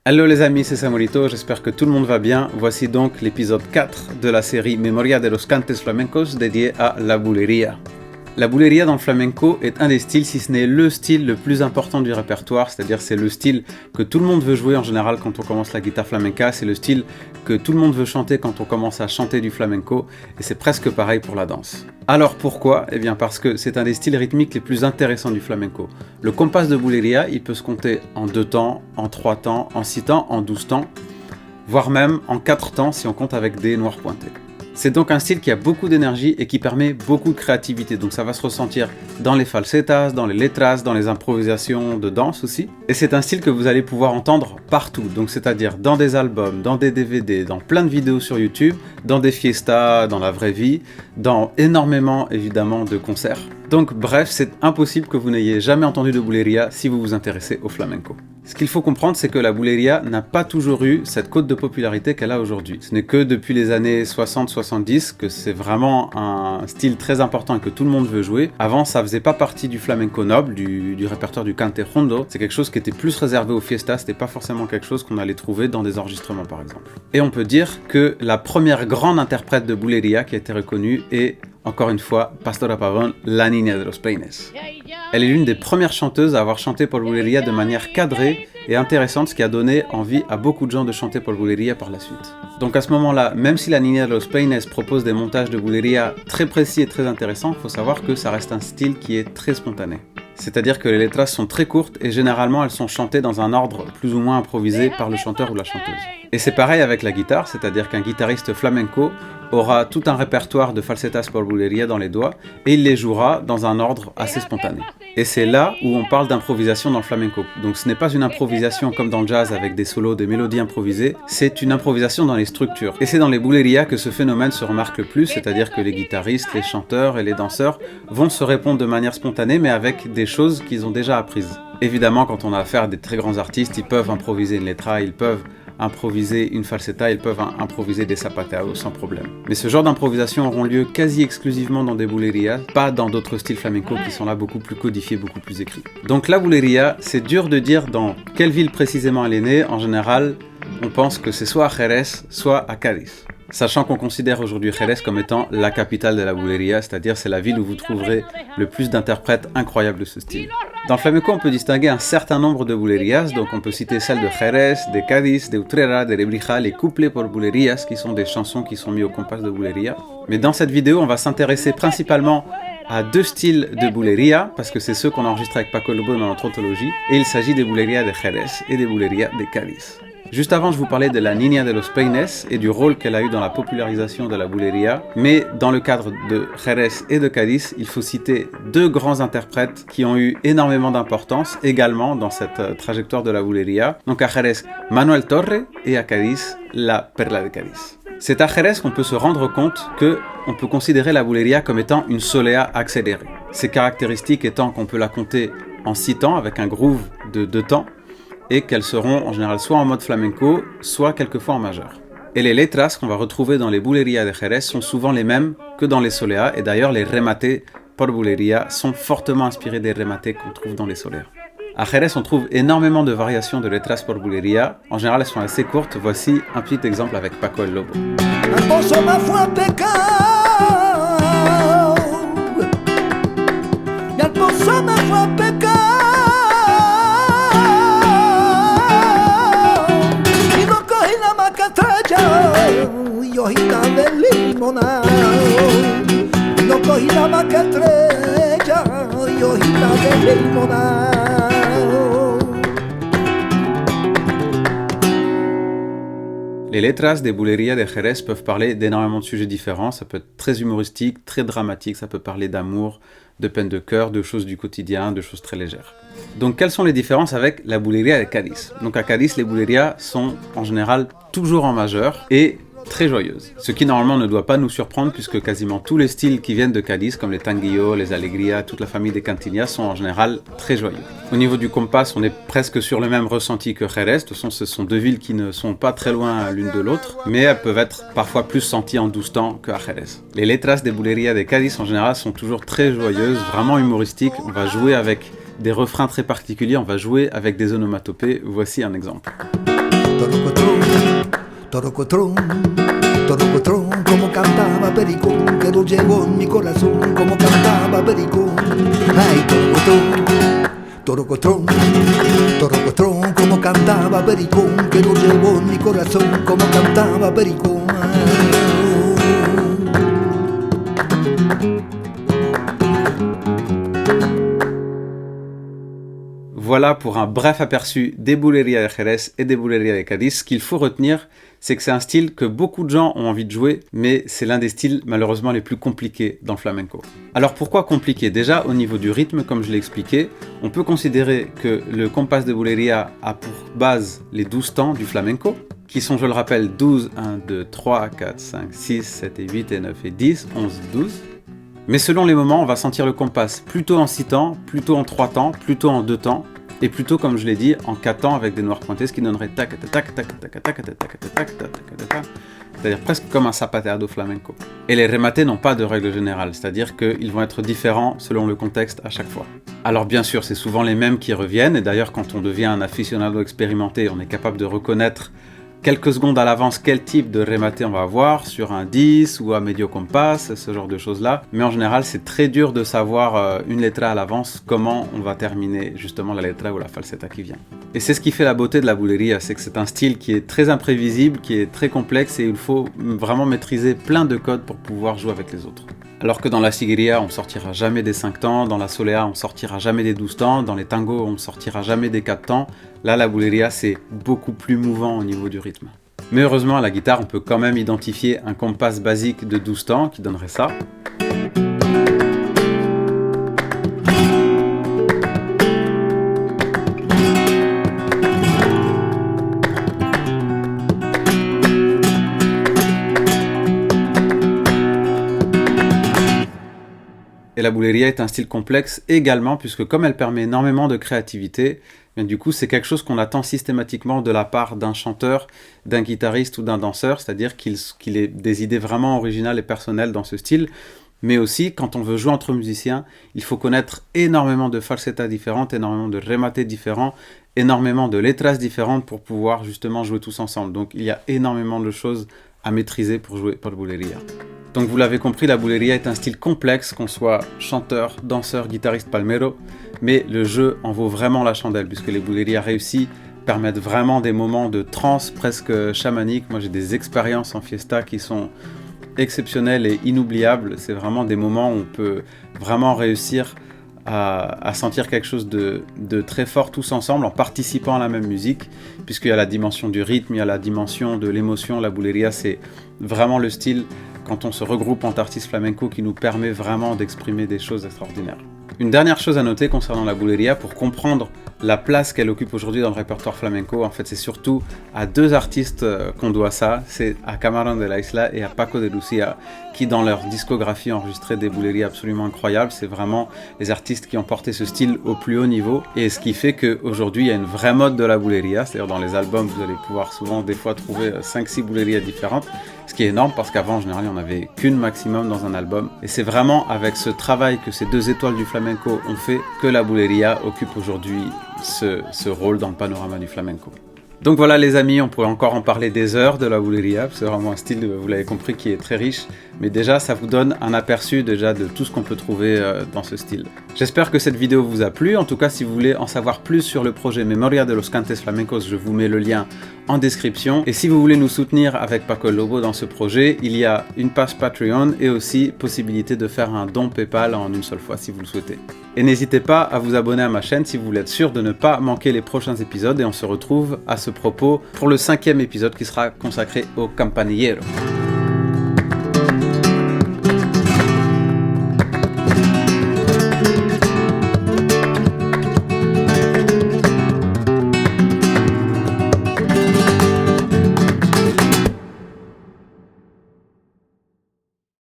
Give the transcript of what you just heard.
Hello les amis, c'est Samuelito, j'espère que tout le monde va bien. Voici donc l'épisode 4 de la série Memoria de los Cantes Flamencos dédiée à la bulería. La bulería dans le flamenco est un des styles, si ce n'est le style le plus important du répertoire, c'est-à-dire c'est le style que tout le monde veut jouer en général quand on commence la guitare flamenca, c'est le style que tout le monde veut chanter quand on commence à chanter du flamenco, et c'est presque pareil pour la danse. Alors pourquoi ? Eh bien parce que c'est un des styles rythmiques les plus intéressants du flamenco. Le compas de bulería, il peut se compter en 2 temps, en 3 temps, en 6 temps, en 12 temps, voire même en 4 temps si on compte avec des noirs pointés. C'est donc un style qui a beaucoup d'énergie et qui permet beaucoup de créativité, donc ça va se ressentir dans les falsetas, dans les letras, dans les improvisations de danse aussi. Et c'est un style que vous allez pouvoir entendre partout, donc c'est-à-dire dans des albums, dans des DVD, dans plein de vidéos sur YouTube, dans des fiestas, dans la vraie vie, dans énormément évidemment de concerts. Donc bref, c'est impossible que vous n'ayez jamais entendu de bulería si vous vous intéressez au flamenco. Ce qu'il faut comprendre, c'est que la bulería n'a pas toujours eu cette cote de popularité qu'elle a aujourd'hui. Ce n'est que depuis les années 60-70 que c'est vraiment un style très important et que tout le monde veut jouer. Avant, ça faisait pas partie du flamenco noble, du répertoire du cante rondo. C'est quelque chose qui était plus réservé aux fiestas, c'était pas forcément quelque chose qu'on allait trouver dans des enregistrements par exemple. Et on peut dire que la première grande interprète de bulería qui a été reconnue est, encore une fois, Pastora Pavón, la Niña de los Peines. Elle est l'une des premières chanteuses à avoir chanté por bulería de manière cadrée et intéressante, ce qui a donné envie à beaucoup de gens de chanter por bulería par la suite. Donc à ce moment-là, même si la Niña de los Peines propose des montages de bulería très précis et très intéressants, il faut savoir que ça reste un style qui est très spontané. C'est-à-dire que les letras sont très courtes et généralement elles sont chantées dans un ordre plus ou moins improvisé par le chanteur ou la chanteuse. Et c'est pareil avec la guitare, c'est-à-dire qu'un guitariste flamenco aura tout un répertoire de falsetas por bulería dans les doigts et il les jouera dans un ordre assez spontané. Et c'est là où on parle d'improvisation dans le flamenco. Donc ce n'est pas une improvisation comme dans le jazz avec des solos, des mélodies improvisées, c'est une improvisation dans les structures. Et c'est dans les bulerías que ce phénomène se remarque le plus, c'est-à-dire que les guitaristes, les chanteurs et les danseurs vont se répondre de manière spontanée mais avec des choses qu'ils ont déjà apprises. Évidemment, quand on a affaire à des très grands artistes, ils peuvent improviser une letra, ils peuvent improviser une falseta, ils peuvent improviser des zapateados sans problème. Mais ce genre d'improvisation auront lieu quasi exclusivement dans des bulerías, pas dans d'autres styles flamenco qui sont là beaucoup plus codifiés, beaucoup plus écrits. Donc la bulería, c'est dur de dire dans quelle ville précisément elle est née. En général, on pense que c'est soit à Jerez, soit à Cádiz. Sachant qu'on considère aujourd'hui Jerez comme étant la capitale de la bulería, c'est-à-dire c'est la ville où vous trouverez le plus d'interprètes incroyables de ce style. Dans le flamenco, on peut distinguer un certain nombre de bulerías, donc on peut citer celles de Jerez, de Cádiz, de Utrera, de Lebrija, les couplets por bulerías, qui sont des chansons qui sont mises au compas de bulería. Mais dans cette vidéo, on va s'intéresser principalement à 2 styles de bulería, parce que c'est ceux qu'on a enregistrés avec Paco Lobo dans notre anthologie, et il s'agit des bulerías de Jerez et des bulerías de Cádiz. Juste avant, je vous parlais de la Niña de los Peines et du rôle qu'elle a eu dans la popularisation de la bulería, mais dans le cadre de Jerez et de Cádiz, il faut citer 2 grands interprètes qui ont eu énormément d'importance également dans cette trajectoire de la bulería. Donc à Jerez, Manuel Torre et à Cádiz, la Perla de Cádiz. C'est à Jerez qu'on peut se rendre compte qu'on peut considérer la bulería comme étant une solea accélérée. Ses caractéristiques étant qu'on peut la compter en 6 temps avec un groove de 2 temps, et qu'elles seront en général soit en mode flamenco, soit quelquefois en majeur. Et les letras qu'on va retrouver dans les bulerías de Jerez sont souvent les mêmes que dans les soleas, et d'ailleurs les remates por bulería sont fortement inspirés des remates qu'on trouve dans les soleas. À Jerez, on trouve énormément de variations de letras por bulería, en général elles sont assez courtes, voici un petit exemple avec Paco el Lobo. Les letras des bulerías de Jerez peuvent parler d'énormément de sujets différents, ça peut être très humoristique, très dramatique, ça peut parler d'amour, de peine de cœur, de choses du quotidien, de choses très légères. Donc quelles sont les différences avec la bulería de Cádiz ? Donc à Cádiz, les bulerías sont en général toujours en majeur et très joyeuses. Ce qui normalement ne doit pas nous surprendre puisque quasiment tous les styles qui viennent de Cádiz, comme les tanguillos, les alegrías, toute la famille des cantinas sont en général très joyeux. Au niveau du compas, on est presque sur le même ressenti que Jerez. De toute façon, ce sont 2 villes qui ne sont pas très loin l'une de l'autre, mais elles peuvent être parfois plus senties en 12 temps qu'à Jerez. Les letras des bulerías de Cádiz en général sont toujours très joyeuses, vraiment humoristiques. On va jouer avec des refrains très particuliers, on va jouer avec des onomatopées. Voici un exemple. Torocotrón, torocotrón, como cantaba Pericón, que lo llevo en mi corazón, como cantaba Pericón. Ay, torocotrón, torocotrón, como cantaba Pericón, que lo llevo en mi corazón, como cantaba Pericón. Voilà pour un bref aperçu des bulerías de Jerez et des bulerías de Cádiz. Ce qu'il faut retenir, c'est que c'est un style que beaucoup de gens ont envie de jouer, mais c'est l'un des styles malheureusement les plus compliqués dans le flamenco. Alors pourquoi compliqué? Déjà au niveau du rythme, comme je l'ai expliqué, on peut considérer que le compás de bulería a pour base les 12 temps du flamenco, qui sont, je le rappelle, 12, 1, 2, 3, 4, 5, 6, 7 et 8 et 9 et 10, 11, 12. Mais selon les moments, on va sentir le compas plutôt en 6 temps, plutôt en 3 temps, plutôt en 2 temps, et plutôt, comme je l'ai dit, en 4 temps avec des noirs pointés, ce qui donnerait tac tac tac tac tac tac tac tac tac tac, c'est-à-dire presque comme un zapateado flamenco. Et les rematés n'ont pas de règle générale, c'est-à-dire qu'ils vont être différents selon le contexte à chaque fois. Alors bien sûr, c'est souvent les mêmes qui reviennent, et d'ailleurs quand on devient un aficionado expérimenté, on est capable de reconnaître quelques secondes à l'avance quel type de rematé on va avoir sur un 10 ou un medio compas, ce genre de choses-là. Mais en général, c'est très dur de savoir une letra à l'avance comment on va terminer justement la letra ou la falseta qui vient. Et c'est ce qui fait la beauté de la bulería, c'est que c'est un style qui est très imprévisible, qui est très complexe et il faut vraiment maîtriser plein de codes pour pouvoir jouer avec les autres. Alors que dans la siguería, on sortira jamais des 5 temps, dans la solea, on sortira jamais des 12 temps, dans les tangos, on sortira jamais des 4 temps. Là, la bulería, c'est beaucoup plus mouvant au niveau du rythme. Mais heureusement, à la guitare, on peut quand même identifier un compas basique de 12 temps qui donnerait ça. Et la bulería est un style complexe également, puisque comme elle permet énormément de créativité, bien du coup c'est quelque chose qu'on attend systématiquement de la part d'un chanteur, d'un guitariste ou d'un danseur, c'est-à-dire qu'il ait des idées vraiment originales et personnelles dans ce style. Mais aussi, quand on veut jouer entre musiciens, il faut connaître énormément de falsettas différentes, énormément de rematés différents, énormément de letras différentes pour pouvoir justement jouer tous ensemble. Donc il y a énormément de choses à maîtriser pour jouer pour bulería. Donc vous l'avez compris, la bulería est un style complexe, qu'on soit chanteur, danseur, guitariste, palmero, mais le jeu en vaut vraiment la chandelle, puisque les bulerías réussies permettent vraiment des moments de transe presque chamaniques. Moi j'ai des expériences en fiesta qui sont exceptionnelles et inoubliables. C'est vraiment des moments où on peut vraiment réussir à sentir quelque chose de très fort tous ensemble en participant à la même musique, puisqu'il y a la dimension du rythme, il y a la dimension de l'émotion. La bulería, c'est vraiment le style, quand on se regroupe entre artistes flamenco, qui nous permet vraiment d'exprimer des choses extraordinaires. Une dernière chose à noter concernant la bulería, pour comprendre la place qu'elle occupe aujourd'hui dans le répertoire flamenco, en fait c'est surtout à deux artistes qu'on doit ça, c'est à Camarón de la Isla et à Paco de Lucía, qui dans leur discographie ont enregistré des bulerías absolument incroyables. C'est vraiment les artistes qui ont porté ce style au plus haut niveau, et ce qui fait qu'aujourd'hui il y a une vraie mode de la bulería, c'est-à-dire dans les albums vous allez pouvoir souvent des fois trouver 5-6 bulerías différentes, ce qui est énorme parce qu'avant en général il n'y en avait qu'une maximum dans un album, et c'est vraiment avec ce travail que ces deux étoiles du flamenco ont fait que la bulería occupe aujourd'hui ce rôle dans le panorama du flamenco. Donc voilà les amis, on pourrait encore en parler des heures de la bulería, c'est vraiment un style, vous l'avez compris, qui est très riche, mais déjà ça vous donne un aperçu déjà de tout ce qu'on peut trouver dans ce style. J'espère que cette vidéo vous a plu. En tout cas, si vous voulez en savoir plus sur le projet Memoria de los Cantes Flamencos, je vous mets le lien en description. Et si vous voulez nous soutenir avec Paco el Lobo dans ce projet, il y a une page Patreon et aussi possibilité de faire un don PayPal en une seule fois si vous le souhaitez. Et n'hésitez pas à vous abonner à ma chaîne si vous voulez être sûr de ne pas manquer les prochains épisodes, et on se retrouve à ce propos pour le 5e épisode qui sera consacré au Campanillero.